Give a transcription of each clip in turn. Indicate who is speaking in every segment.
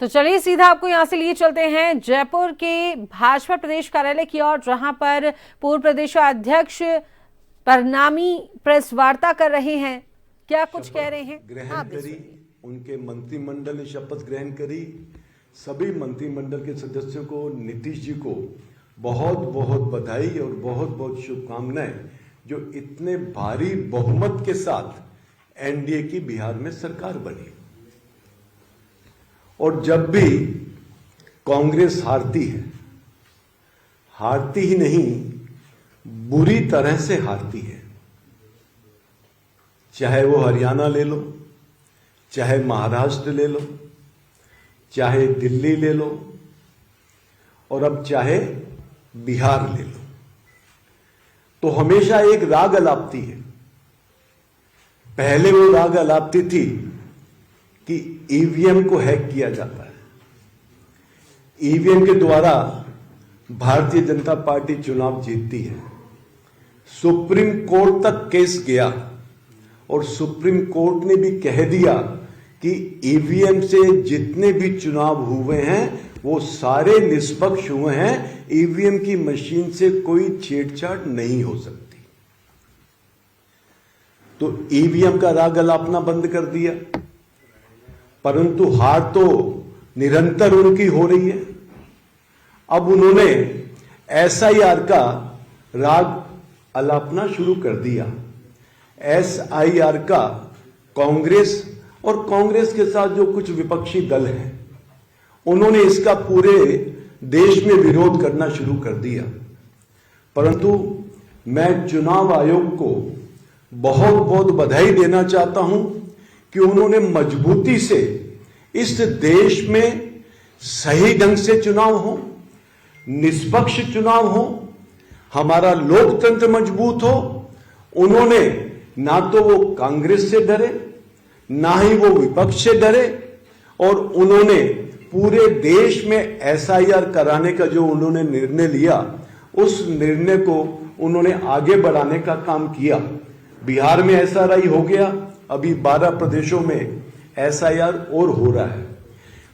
Speaker 1: तो चलिए सीधा आपको यहां से लिए चलते हैं जयपुर के भाजपा प्रदेश कार्यालय की ओर, जहां पर पूर्व प्रदेशाध्यक्ष परनामी प्रेस वार्ता कर रहे हैं। क्या कुछ कह रहे हैं
Speaker 2: ग्रहण करी, उनके मंत्रिमंडल ने शपथ ग्रहण करी। सभी मंत्रिमंडल के सदस्यों को, नीतीश जी को बहुत बहुत बधाई और बहुत बहुत शुभकामनाएं, जो इतने भारी बहुमत के साथ एनडीए की बिहार में सरकार बनी। और जब भी कांग्रेस हारती है, हारती ही नहीं, बुरी तरह से हारती है। चाहे वो हरियाणा ले लो, चाहे महाराष्ट्र ले लो, चाहे दिल्ली ले लो, और अब चाहे बिहार ले लो, तो हमेशा एक राग अलापती है। पहले वो राग अलापती थी कि ईवीएम को हैक किया जाता है, ईवीएम के द्वारा भारतीय जनता पार्टी चुनाव जीतती है। सुप्रीम कोर्ट तक केस गया और सुप्रीम कोर्ट ने भी कह दिया कि ईवीएम से जितने भी चुनाव हुए हैं वो सारे निष्पक्ष हुए हैं, ईवीएम की मशीन से कोई छेड़छाड़ नहीं हो सकती। तो ईवीएम का राग अलापना बंद कर दिया, परंतु हार तो निरंतर उनकी हो रही है। अब उन्होंने एसआईआर का राग अलापना शुरू कर दिया। एसआईआर का कांग्रेस और कांग्रेस के साथ जो कुछ विपक्षी दल हैं, उन्होंने इसका पूरे देश में विरोध करना शुरू कर दिया। परंतु मैं चुनाव आयोग को बहुत बहुत बधाई देना चाहता हूं कि उन्होंने मजबूती से इस देश में सही ढंग से चुनाव हो, निष्पक्ष चुनाव हो, हमारा लोकतंत्र मजबूत हो। उन्होंने ना तो वो कांग्रेस से डरे, ना ही वो विपक्ष से डरे, और उन्होंने पूरे देश में एसआईआर कराने का जो उन्होंने निर्णय लिया, उस निर्णय को उन्होंने आगे बढ़ाने का काम किया। बिहार में एसआरआई हो गया, अभी 12 प्रदेशों में एसआईआर और हो रहा है।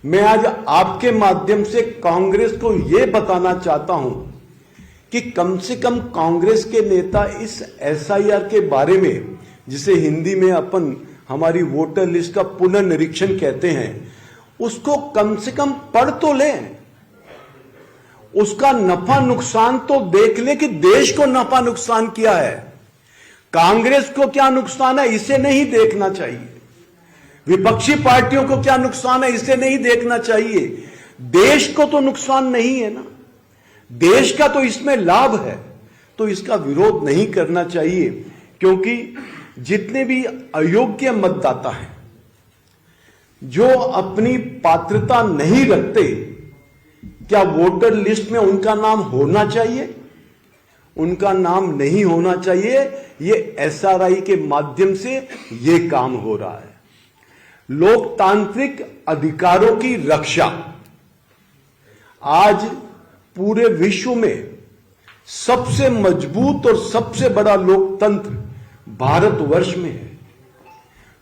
Speaker 2: मैं आज आपके माध्यम से कांग्रेस को यह बताना चाहता हूं कि कम से कम कांग्रेस के नेता इस एसआईआर के बारे में, जिसे हिंदी में अपन हमारी वोटर लिस्ट का पुनर्निरीक्षण कहते हैं, उसको कम से कम पढ़ तो लें, उसका नफा नुकसान तो देख ले कि देश को नफा नुकसान क्या है, कांग्रेस को क्या नुकसान है, इसे नहीं देखना चाहिए। विपक्षी पार्टियों को क्या नुकसान है, इसे नहीं देखना चाहिए। देश को तो नुकसान नहीं है ना, देश का तो इसमें लाभ है, तो इसका विरोध नहीं करना चाहिए। क्योंकि जितने भी अयोग्य मतदाता हैं, जो अपनी पात्रता नहीं रखते, क्या वोटर लिस्ट में उनका नाम होना चाहिए? उनका नाम नहीं होना चाहिए। ये एसआरआई के माध्यम से ये काम हो रहा है। लोकतांत्रिक अधिकारों की रक्षा आज पूरे विश्व में सबसे मजबूत और सबसे बड़ा लोकतंत्र भारतवर्ष में है।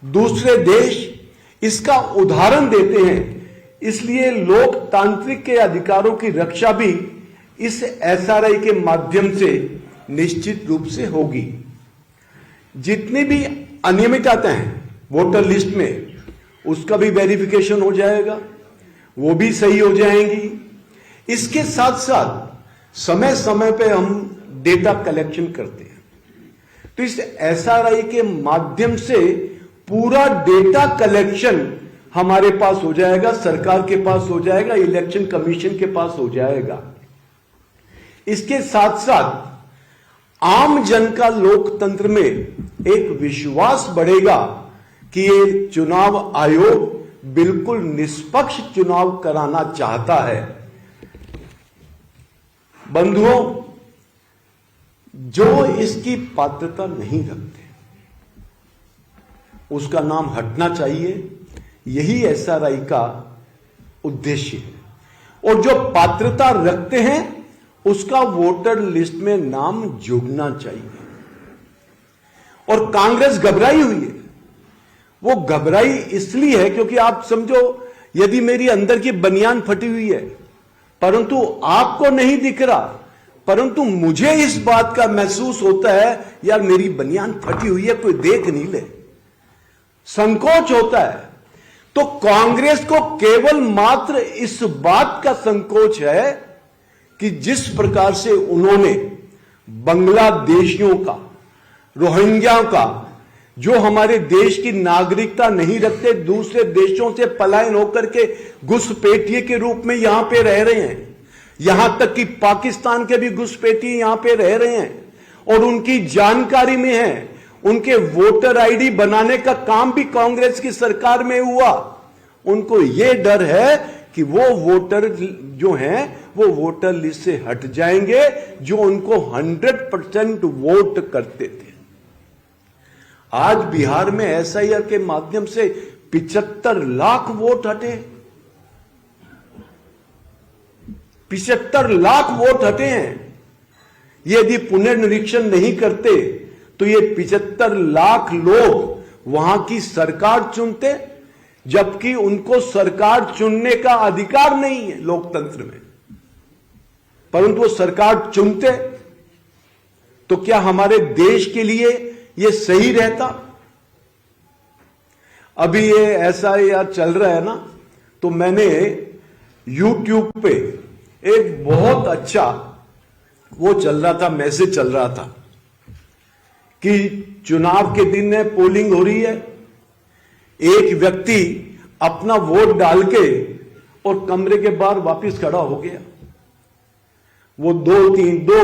Speaker 2: दूसरे देश इसका उदाहरण देते हैं। इसलिए लोकतांत्रिक के अधिकारों की रक्षा भी इस एसआरआई के माध्यम से निश्चित रूप से होगी। जितनी भी अनियमितताएं हैं वोटर लिस्ट में, उसका भी वेरिफिकेशन हो जाएगा, वो भी सही हो जाएंगी। इसके साथ साथ समय समय पे हम डेटा कलेक्शन करते हैं, तो इस एसआरआई के माध्यम से पूरा डेटा कलेक्शन हमारे पास हो जाएगा, सरकार के पास हो जाएगा, इलेक्शन कमीशन के पास हो जाएगा। इसके साथ साथ आम जन का लोकतंत्र में एक विश्वास बढ़ेगा कि ये चुनाव आयोग बिल्कुल निष्पक्ष चुनाव कराना चाहता है। बंधुओं, जो इसकी पात्रता नहीं रखते, उसका नाम हटना चाहिए। यही एसआरआई का उद्देश्य है। और जो पात्रता रखते हैं, उसका वोटर लिस्ट में नाम जुड़ना चाहिए। और कांग्रेस घबराई हुई है। वो घबराई इसलिए है क्योंकि आप समझो यदि मेरी अंदर की बनियान फटी हुई है, परंतु आपको नहीं दिख रहा, परंतु मुझे इस बात का महसूस होता है यार मेरी बनियान फटी हुई है, कोई देख नहीं ले, संकोच होता है। तो कांग्रेस को केवल मात्र इस बात का संकोच है कि जिस प्रकार से उन्होंने बांग्लादेशियों का, रोहिंग्या का, जो हमारे देश की नागरिकता नहीं रखते, दूसरे देशों से पलायन होकर के घुसपैठिए के रूप में यहां पे रह रहे हैं, यहां तक कि पाकिस्तान के भी घुसपैठिए यहां पे रह रहे हैं और उनकी जानकारी में है, उनके वोटर आईडी बनाने का काम भी कांग्रेस की सरकार में हुआ। उनको यह डर है कि वो वोटर जो हैं वो वोटर लिस्ट से हट जाएंगे जो उनको 100% वोट करते थे। आज बिहार में एसआईआर के माध्यम से 75 लाख वोट हटे, 75 लाख वोट हटे हैं। यदि पुनर्निरीक्षण नहीं करते तो ये 75 लाख लोग वहां की सरकार चुनते, जबकि उनको सरकार चुनने का अधिकार नहीं है लोकतंत्र में, परंतु वो सरकार चुनते। तो क्या हमारे देश के लिए ये सही रहता? अभी ये एसआईआर चल रहा है ना, तो मैंने YouTube पे एक बहुत अच्छा वो चल रहा था, मैसेज चल रहा था कि चुनाव के दिन में पोलिंग हो रही है, एक व्यक्ति अपना वोट डाल के और कमरे के बाहर वापस खड़ा हो गया। वो 2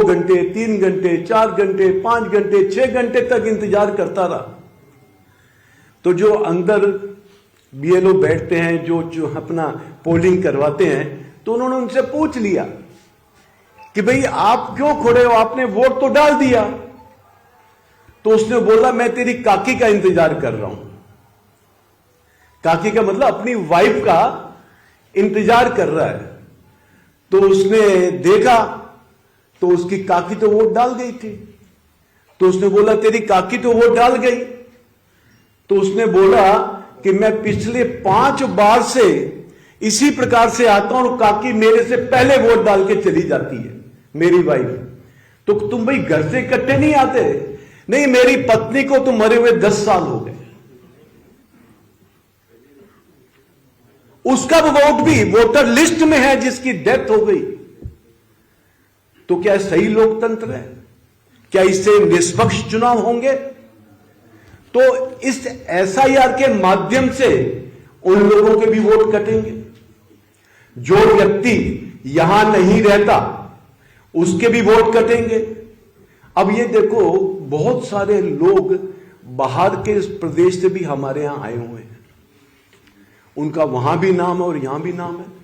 Speaker 2: घंटे, 3 घंटे, 4 घंटे, 5 घंटे, 6 घंटे तक इंतजार करता रहा। तो जो अंदर बीएलओ बैठते हैं, जो अपना पोलिंग करवाते हैं, तो उन्होंने उनसे पूछ लिया कि भाई आप क्यों खड़े हो, आपने वोट तो डाल दिया। तो उसने बोला मैं तेरी काकी का इंतजार कर रहा हूं। काकी का मतलब अपनी वाइफ का इंतजार कर रहा है। तो उसने देखा तो उसकी काकी तो वोट डाल गई थी। तो उसने बोला तेरी काकी तो वोट डाल गई। तो उसने बोला कि मैं पिछले 5 बार से इसी प्रकार से आता हूं और काकी मेरे से पहले वोट डाल के चली जाती है, मेरी वाइफ। तो तुम भाई घर से इकट्ठे नहीं आते? नहीं, मेरी पत्नी को तो मरे हुए 10 साल हो गए। उसका वोट भी वोटर लिस्ट में है जिसकी डेथ हो गई। तो क्या सही लोकतंत्र है? क्या इससे निष्पक्ष चुनाव होंगे? तो इस एसआईआर के माध्यम से उन लोगों के भी वोट कटेंगे। जो व्यक्ति यहां नहीं रहता उसके भी वोट कटेंगे। अब ये देखो, बहुत सारे लोग बाहर के प्रदेश से भी हमारे यहां आए हुए हैं, उनका वहां भी नाम है और यहां भी नाम है।